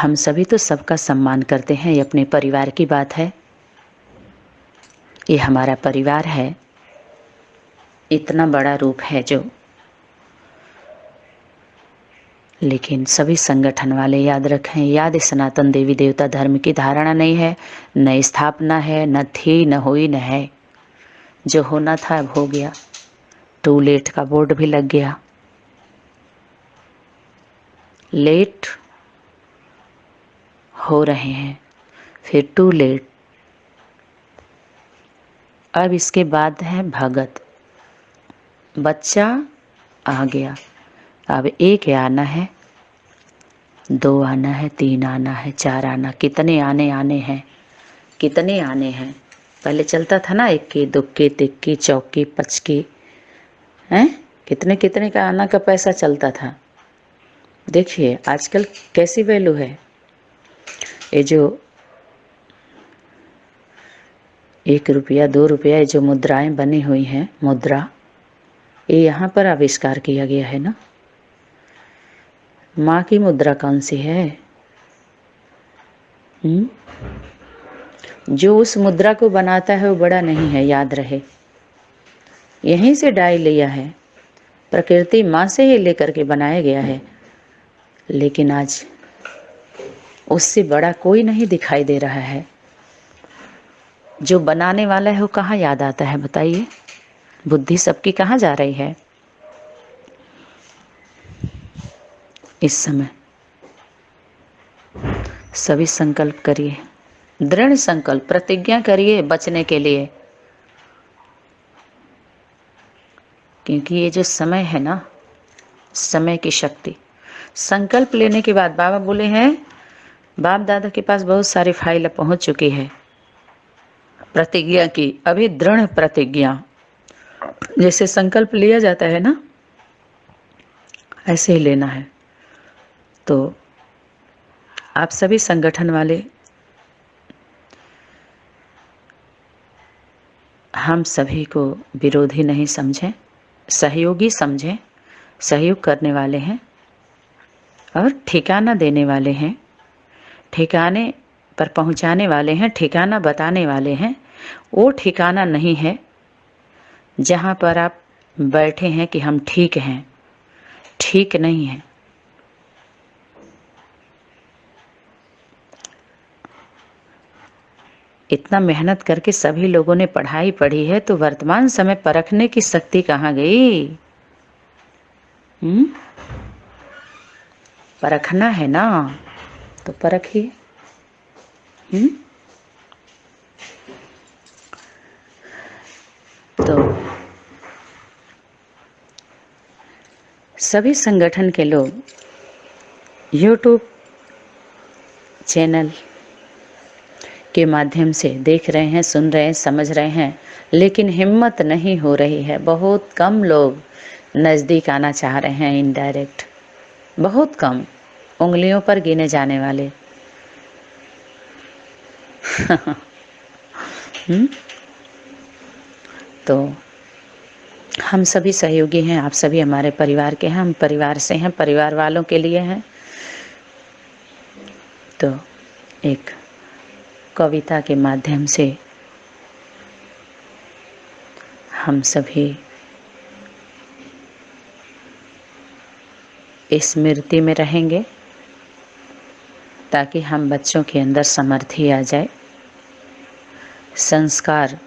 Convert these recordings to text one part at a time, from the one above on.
हम सभी तो सबका सम्मान करते हैं, ये अपने परिवार की बात है, ये हमारा परिवार है, इतना बड़ा रूप है जो। लेकिन सभी संगठन वाले याद रखें, याद सनातन देवी देवता धर्म की धारणा नहीं है, न स्थापना है, न थी, न हुई, न है। जो होना था अब हो गया। टू लेट का बोर्ड भी लग गया। लेट हो रहे हैं, फिर टू लेट। अब इसके बाद है भगत। बच्चा आ गया, अब एक आना है, 2 आना है, 3 आना है, 4 आना। कितने आने हैं, कितने आने हैं। पहले चलता था ना इक्की दुक्की तिक्की चौकी पचकी, हैं, कितने कितने का आना का पैसा चलता था। देखिए आजकल कैसी वैल्यू है। ये जो 1 रुपया 2 रुपया ये जो मुद्राएं बनी हुई हैं, मुद्रा, ये यहाँ पर आविष्कार किया गया है ना। माँ की मुद्रा कौन सी है? जो उस मुद्रा को बनाता है वो बड़ा नहीं है, याद रहे। यहीं से डाई लिया है, प्रकृति माँ से ही लेकर के बनाया गया है। लेकिन आज उससे बड़ा कोई नहीं दिखाई दे रहा है। जो बनाने वाला है वो कहाँ याद आता है, बताइए। बुद्धि सबकी कहाँ जा रही है इस समय। सभी संकल्प करिए, दृढ़ संकल्प प्रतिज्ञा करिए बचने के लिए। क्योंकि ये जो समय है ना, समय की शक्ति। संकल्प लेने के बाद बाबा बोले हैं, बाप दादा के पास बहुत सारी फाइल पहुंच चुकी है प्रतिज्ञा की। अभी दृढ़ प्रतिज्ञा, जैसे संकल्प लिया जाता है ना, ऐसे ही लेना है। तो आप सभी संगठन वाले, हम सभी को विरोधी नहीं समझें, सहयोगी समझें। सहयोग करने वाले हैं और ठिकाना देने वाले हैं, ठिकाने पर पहुंचाने वाले हैं, ठिकाना बताने वाले हैं। वो ठिकाना नहीं है जहां पर आप बैठे हैं कि हम ठीक हैं, ठीक नहीं है। इतना मेहनत करके सभी लोगों ने पढ़ाई पढ़ी है, तो वर्तमान समय परखने की शक्ति कहाँ गई? परखना है ना, तो परखिए। तो सभी संगठन के लोग YouTube चैनल के माध्यम से देख रहे हैं, सुन रहे हैं, समझ रहे हैं, लेकिन हिम्मत नहीं हो रही है। बहुत कम लोग नज़दीक आना चाह रहे हैं, इनडायरेक्ट, बहुत कम, उंगलियों पर गिने जाने वाले। तो हम सभी सहयोगी हैं, आप सभी हमारे परिवार के हैं, हम परिवार से हैं, परिवार वालों के लिए हैं। तो एक कविता के माध्यम से हम सभी स्मृति में रहेंगे, ताकि हम बच्चों के अंदर समर्थी आ जाए, संस्कार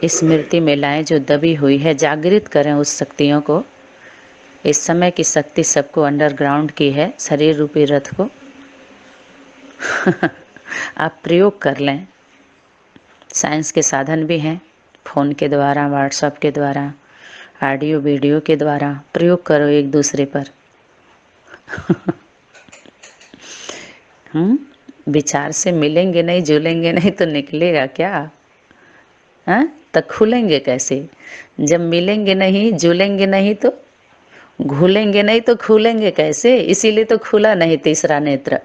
स्मृति में लाएं जो दबी हुई है, जागृत करें उस शक्तियों को। इस समय की शक्ति सबको अंडरग्राउंड की है, शरीर रूपी रथ को। आप प्रयोग कर लें, साइंस के साधन भी हैं, फ़ोन के द्वारा, व्हाट्सएप के द्वारा, ऑडियो वीडियो के द्वारा प्रयोग करो एक दूसरे पर। विचार से मिलेंगे नहीं, जुलेंगे नहीं तो निकलेगा क्या? हाँ, तो खुलेंगे कैसे? जब मिलेंगे नहीं, जुलेंगे नहीं तो घुलेंगे नहीं तो खुलेंगे कैसे? इसीलिए तो खुला नहीं तीसरा नेत्र।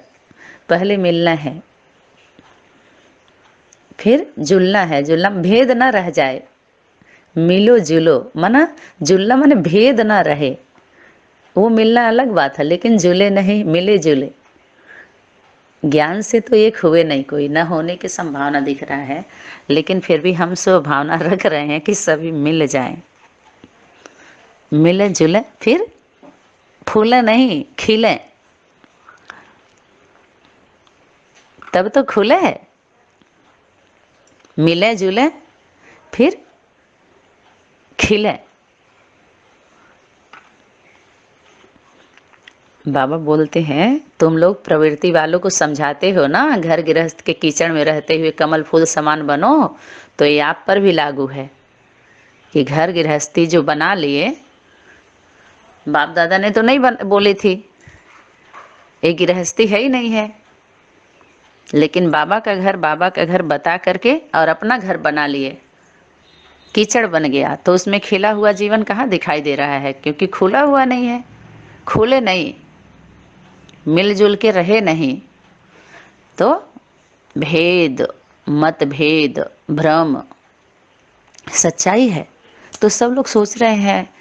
पहले मिलना है, फिर जुलना है। जुलना भेद ना रह जाए, मिलो जुलो, माना जुलना माने भेद ना रहे। वो मिलना अलग बात है, लेकिन जुले नहीं, मिले जुले। ज्ञान से तो एक हुए नहीं, कोई न होने की संभावना दिख रहा है, लेकिन फिर भी हम सब भावना रख रहे हैं कि सभी मिल जाएं, मिले जुले, फिर फूले नहीं खिले, तब तो खुले है। मिले जुले फिर खिले। बाबा बोलते हैं, तुम लोग प्रवृत्ति वालों को समझाते हो ना, घर गृहस्थ के कीचड़ में रहते हुए कमल फूल समान बनो, तो ये आप पर भी लागू है कि घर गृहस्थी जो बना लिए, बाप दादा ने तो नहीं बोली थी, ये गृहस्थी है ही नहीं है, लेकिन बाबा का घर बता करके और अपना घर बना लिए, कीचड़ बन गया, तो उसमें खिला हुआ जीवन कहाँ दिखाई दे रहा है, क्योंकि खुला हुआ नहीं है, खुले नहीं, मिलजुल के रहे नहीं, तो भेद, मतभेद, भ्रम सच्चाई है। तो सब लोग सोच रहे हैं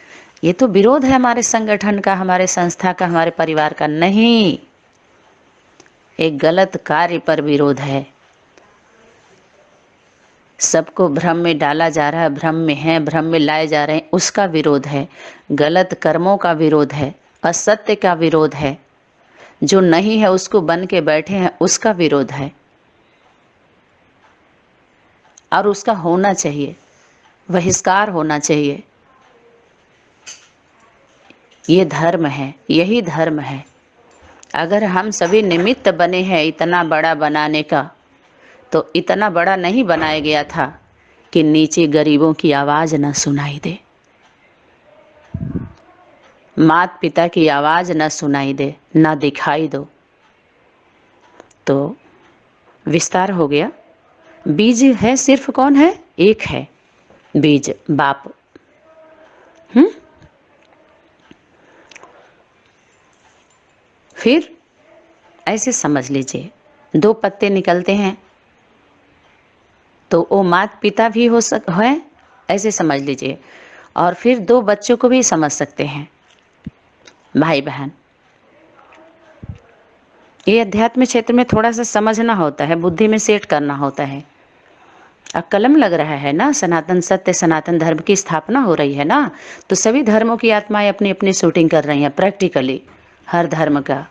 ये तो विरोध है हमारे संगठन का, हमारे संस्था का, हमारे परिवार का। नहीं, एक गलत कार्य पर विरोध है। सबको भ्रम में डाला जा रहा है, भ्रम में है, भ्रम में लाए जा रहे हैं, उसका विरोध है। गलत कर्मों का विरोध है, असत्य का विरोध है, जो नहीं है उसको बन के बैठे हैं उसका विरोध है, और उसका होना चाहिए, बहिष्कार होना चाहिए। ये धर्म है, यही धर्म है। अगर हम सभी निमित्त बने हैं इतना बड़ा बनाने का, तो इतना बड़ा नहीं बनाया गया था कि नीचे गरीबों की आवाज न सुनाई दे, माता पिता की आवाज न सुनाई दे, न दिखाई दो। तो विस्तार हो गया। बीज है सिर्फ, कौन है? एक है बीज, बाप। फिर ऐसे समझ लीजिए, दो पत्ते निकलते हैं तो वो माता पिता भी है, ऐसे समझ लीजिए। और फिर दो बच्चों को भी समझ सकते हैं, भाई बहन। ये अध्यात्म क्षेत्र में थोड़ा सा समझना होता है, बुद्धि में सेट करना होता है। अब कलम लग रहा है ना, सनातन सत्य, सनातन धर्म की स्थापना हो रही है ना, तो सभी धर्मों की आत्माएं अपनी अपनी शूटिंग कर रही हैं प्रैक्टिकली, हर धर्म का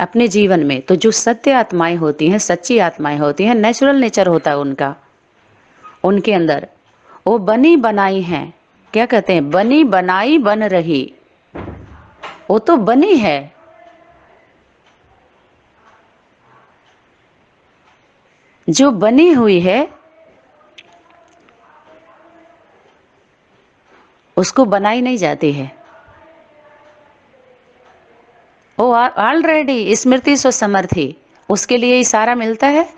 अपने जीवन में। तो जो सत्य आत्माएं होती हैं, सच्ची आत्माएं होती हैं, नेचुरल नेचर होता है उनका, उनके अंदर वो बनी बनाई हैं। क्या कहते हैं? बनी बनाई बन रही, वो तो बनी है। जो बनी हुई है उसको बनाई नहीं जाती है, वो ऑलरेडी स्मृति सो समर्थी, उसके लिए इशारा मिलता है,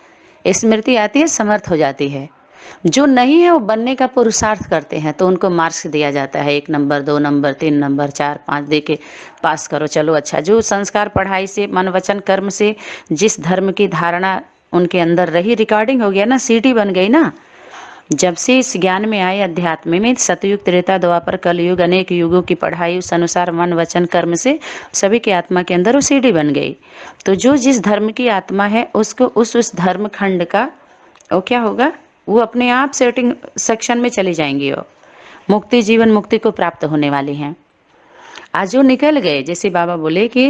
स्मृति आती है, समर्थ हो जाती है। जो नहीं है वो बनने का पुरुषार्थ करते हैं, तो उनको मार्क्स दिया जाता है, 1 नंबर 2 नंबर 3 नंबर 4 5 दे के पास करो, चलो अच्छा। जो संस्कार पढ़ाई से, मन वचन कर्म से जिस धर्म की धारणा उनके अंदर रही, रिकॉर्डिंग हो गया ना, सीडी बन गई ना। जब से इस ज्ञान में आए, अध्यात्म में, सतयुग त्रेता द्वापर कलयुग, अनेक युगों की पढ़ाई, उस अनुसार मन वचन कर्म से सभी की आत्मा के अंदर वो सीढ़ी बन गई। तो जो जिस धर्म की आत्मा है उसको उस धर्म खंड का वो क्या होगा, वो अपने आप सेटिंग सेक्शन में चली जाएंगी, वो मुक्ति, जीवन मुक्ति को प्राप्त होने वाली हैं। आज जो निकल गए, जैसे बाबा बोले कि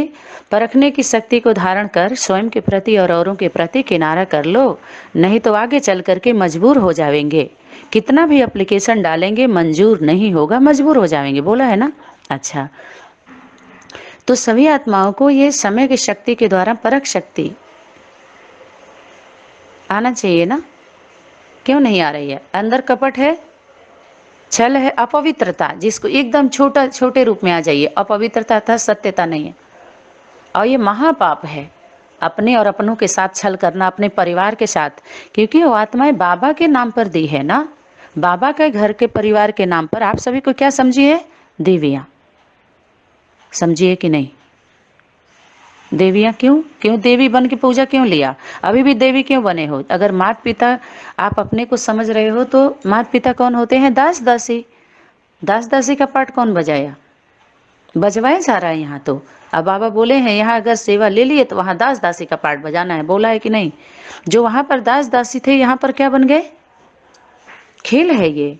परखने की शक्ति को धारण कर स्वयं के प्रति और औरों के प्रति किनारा कर लो, नहीं तो आगे चल करके मजबूर हो जाएंगे। कितना भी एप्लीकेशन डालेंगे मंजूर नहीं होगा, मजबूर हो जाएंगे, बोला है ना। अच्छा, तो सभी आत्माओं को ये समय की शक्ति के द्वारा परख शक्ति आना चाहिए ना। क्यों नहीं आ रही है? अंदर कपट है, छल है, अपवित्रता, जिसको एकदम छोटे रूप में आ जाइए, अपवित्रता था, सत्यता नहीं है। और ये महापाप है, अपने और अपनों के साथ छल करना, अपने परिवार के साथ, क्योंकि वो आत्माएं बाबा के नाम पर दी है ना, बाबा के घर के परिवार के नाम पर। आप सभी को क्या समझिए? देवियां समझिए कि नहीं? देवियां क्यों देवी बन के पूजा क्यों लिया? अभी भी देवी क्यों बने हो? अगर माता पिता आप अपने को समझ रहे हो, तो माता पिता कौन होते हैं? दास दासी। दास दासी का पाठ कौन बजाया? बजवाया जा रहा है यहाँ तो। अब बाबा बोले हैं यहाँ अगर सेवा ले लिए तो वहाँ दास दासी का पार्ट बजाना है, बोला है कि नहीं? जो वहाँ पर दास दासी थे यहाँ पर क्या बन गए? खेल है ये।